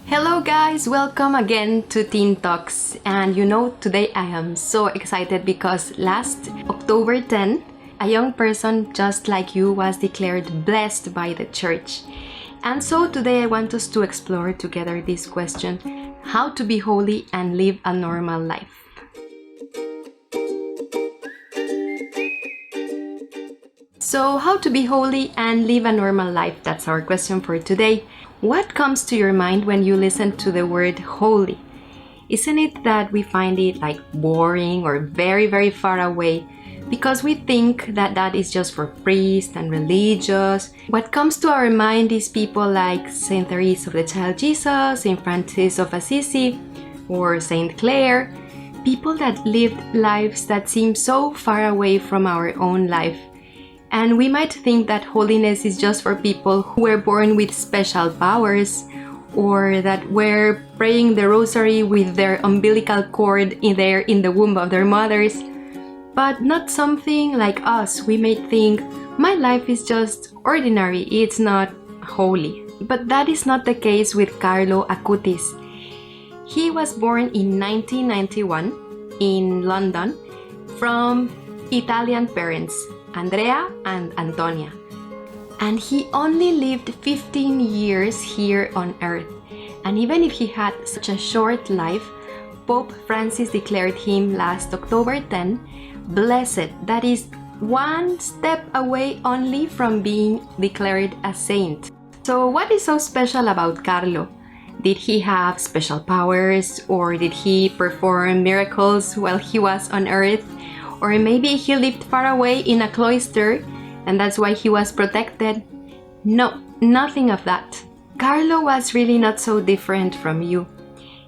Hello guys, welcome again to Teen Talks. And today I am so excited because last October 10, a young person just like you was declared blessed by the church. And so today I want us to explore together this question: how to be holy and live a normal life. So, how to be holy and live a normal life? That's our question for today. What comes to your mind when you listen to the word holy? Isn't it that we find it like boring or very, very far away because we think that that is just for priests and religious? What comes to our mind is people like Saint Teresa of the Child Jesus, Saint Francis of Assisi, or Saint Clare. People that lived lives that seem so far away from our own life. And we might think that holiness is just for people who were born with special powers, or that were praying the rosary with their umbilical cord in the womb of their mothers. But not something like us. We may think, my life is just ordinary, it's not holy. But that is not the case with Carlo Acutis. He was born in 1991 in London from Italian parents, Andrea and Antonia. And he only lived 15 years here on earth. And even if he had such a short life, Pope Francis declared him last October 10, blessed. That is one step away only from being declared a saint. So what is so special about Carlo? Did he have special powers, or did he perform miracles while he was on earth? Or maybe he lived far away in a cloister and that's why he was protected? No, nothing of that. Carlo was really not so different from you.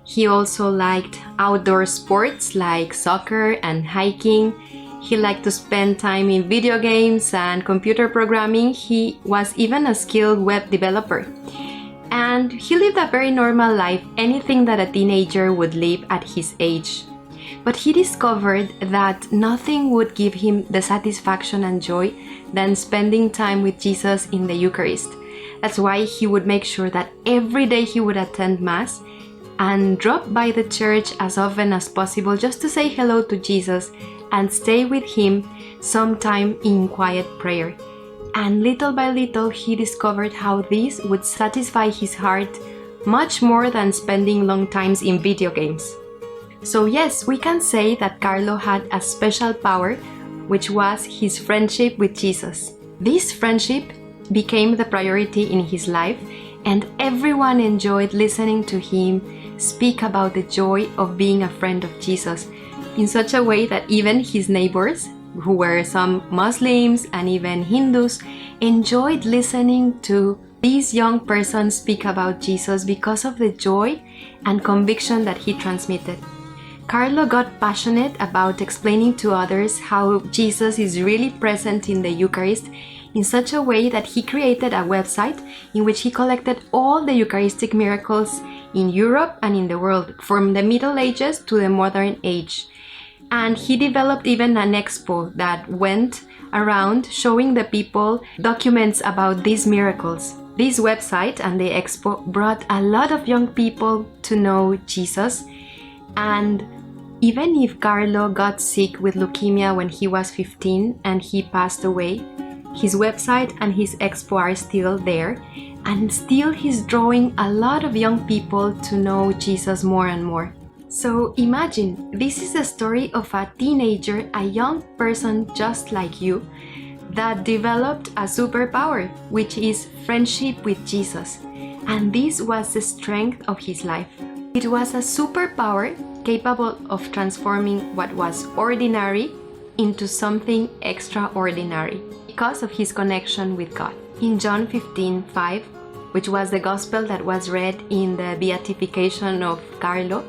He also liked outdoor sports like soccer and hiking. He liked to spend time in video games and computer programming. He was even a skilled web developer. And he lived a very normal life, anything that a teenager would live at his age. But he discovered that nothing would give him the satisfaction and joy than spending time with Jesus in the Eucharist. That's why he would make sure that every day he would attend Mass and drop by the church as often as possible just to say hello to Jesus and stay with him sometime in quiet prayer. And little by little he discovered how this would satisfy his heart much more than spending long times in video games. So yes, we can say that Carlo had a special power, which was his friendship with Jesus. This friendship became the priority in his life, and everyone enjoyed listening to him speak about the joy of being a friend of Jesus, in such a way that even his neighbors, who were some Muslims and even Hindus, enjoyed listening to this young person speak about Jesus because of the joy and conviction that he transmitted. Carlo got passionate about explaining to others how Jesus is really present in the Eucharist in such a way that he created a website in which he collected all the Eucharistic miracles in Europe and in the world, from the Middle Ages to the modern age. And he developed even an expo that went around showing the people documents about these miracles. This website and the expo brought a lot of young people to know Jesus. And even if Carlo got sick with leukemia when he was 15 and he passed away, his website and his expo are still there, and still he's drawing a lot of young people to know Jesus more and more. So imagine, this is the story of a teenager, a young person just like you, that developed a superpower, which is friendship with Jesus. And this was the strength of his life. It was a superpower capable of transforming what was ordinary into something extraordinary because of his connection with God. In John 15:5, which was the gospel that was read in the beatification of Carlo,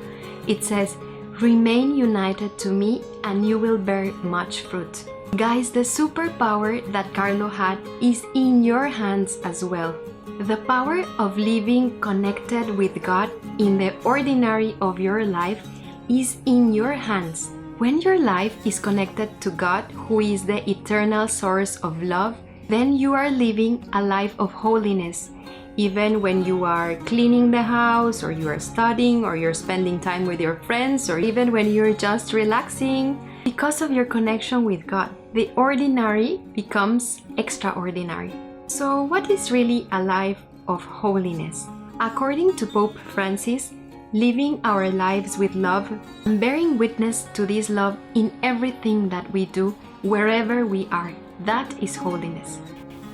it says, "Remain united to me and you will bear much fruit." Guys, the superpower that Carlo had is in your hands as well. The power of living connected with God in the ordinary of your life is in your hands. When your life is connected to God, who is the eternal source of love, then you are living a life of holiness. even when you are cleaning the house, or you are studying, or you're spending time with your friends, or even when you're just relaxing. Because of your connection with God, the ordinary becomes extraordinary. So what is really a life of holiness? According to Pope Francis, living our lives with love and bearing witness to this love in everything that we do, wherever we are, that is holiness.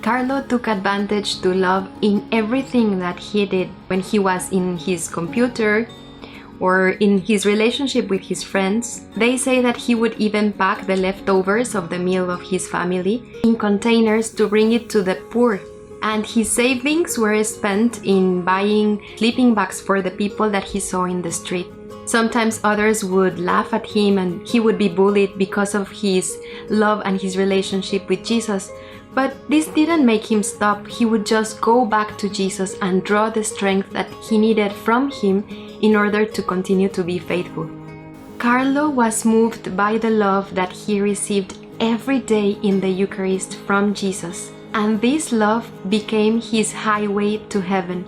Carlo took advantage to love in everything that he did when he was in his computer or in his relationship with his friends. They say that he would even pack the leftovers of the meal of his family in containers to bring it to the poor. And his savings were spent in buying sleeping bags for the people that he saw in the street. Sometimes others would laugh at him and he would be bullied because of his love and his relationship with Jesus. But this didn't make him stop. He would just go back to Jesus and draw the strength that he needed from him in order to continue to be faithful. Carlo was moved by the love that he received every day in the Eucharist from Jesus. And this love became his highway to heaven.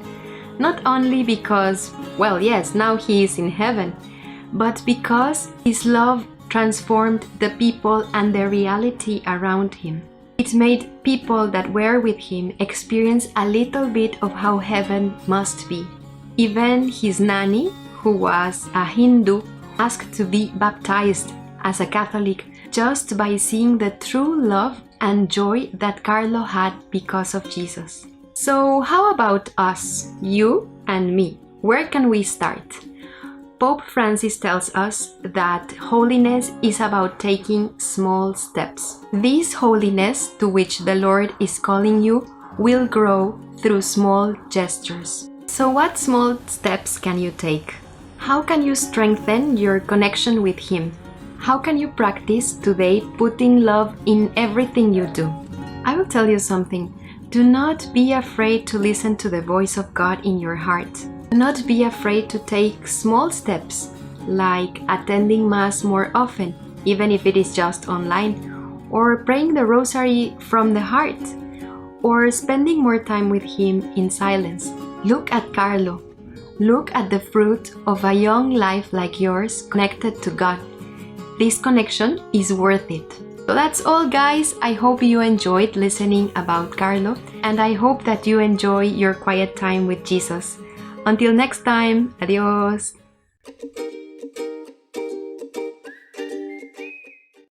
Not only because, well, yes, now he is in heaven, but because his love transformed the people and the reality around him. It made people that were with him experience a little bit of how heaven must be. Even his nanny, who was a Hindu, asked to be baptized as a Catholic just by seeing the true love and joy that Carlo had because of Jesus. So how about us, you and me? Where can we start? Pope Francis tells us that holiness is about taking small steps. This holiness to which the Lord is calling you will grow through small gestures. So what small steps can you take? How can you strengthen your connection with Him? How can you practice today putting love in everything you do? I will tell you something. Do not be afraid to listen to the voice of God in your heart. Do not be afraid to take small steps, like attending Mass more often, even if it is just online, or praying the Rosary from the heart, or spending more time with Him in silence. Look at Carlo. Look at the fruit of a young life like yours connected to God. This connection is worth it. So that's all, guys. I hope you enjoyed listening about Carlo, and I hope that you enjoy your quiet time with Jesus. Until next time, adios!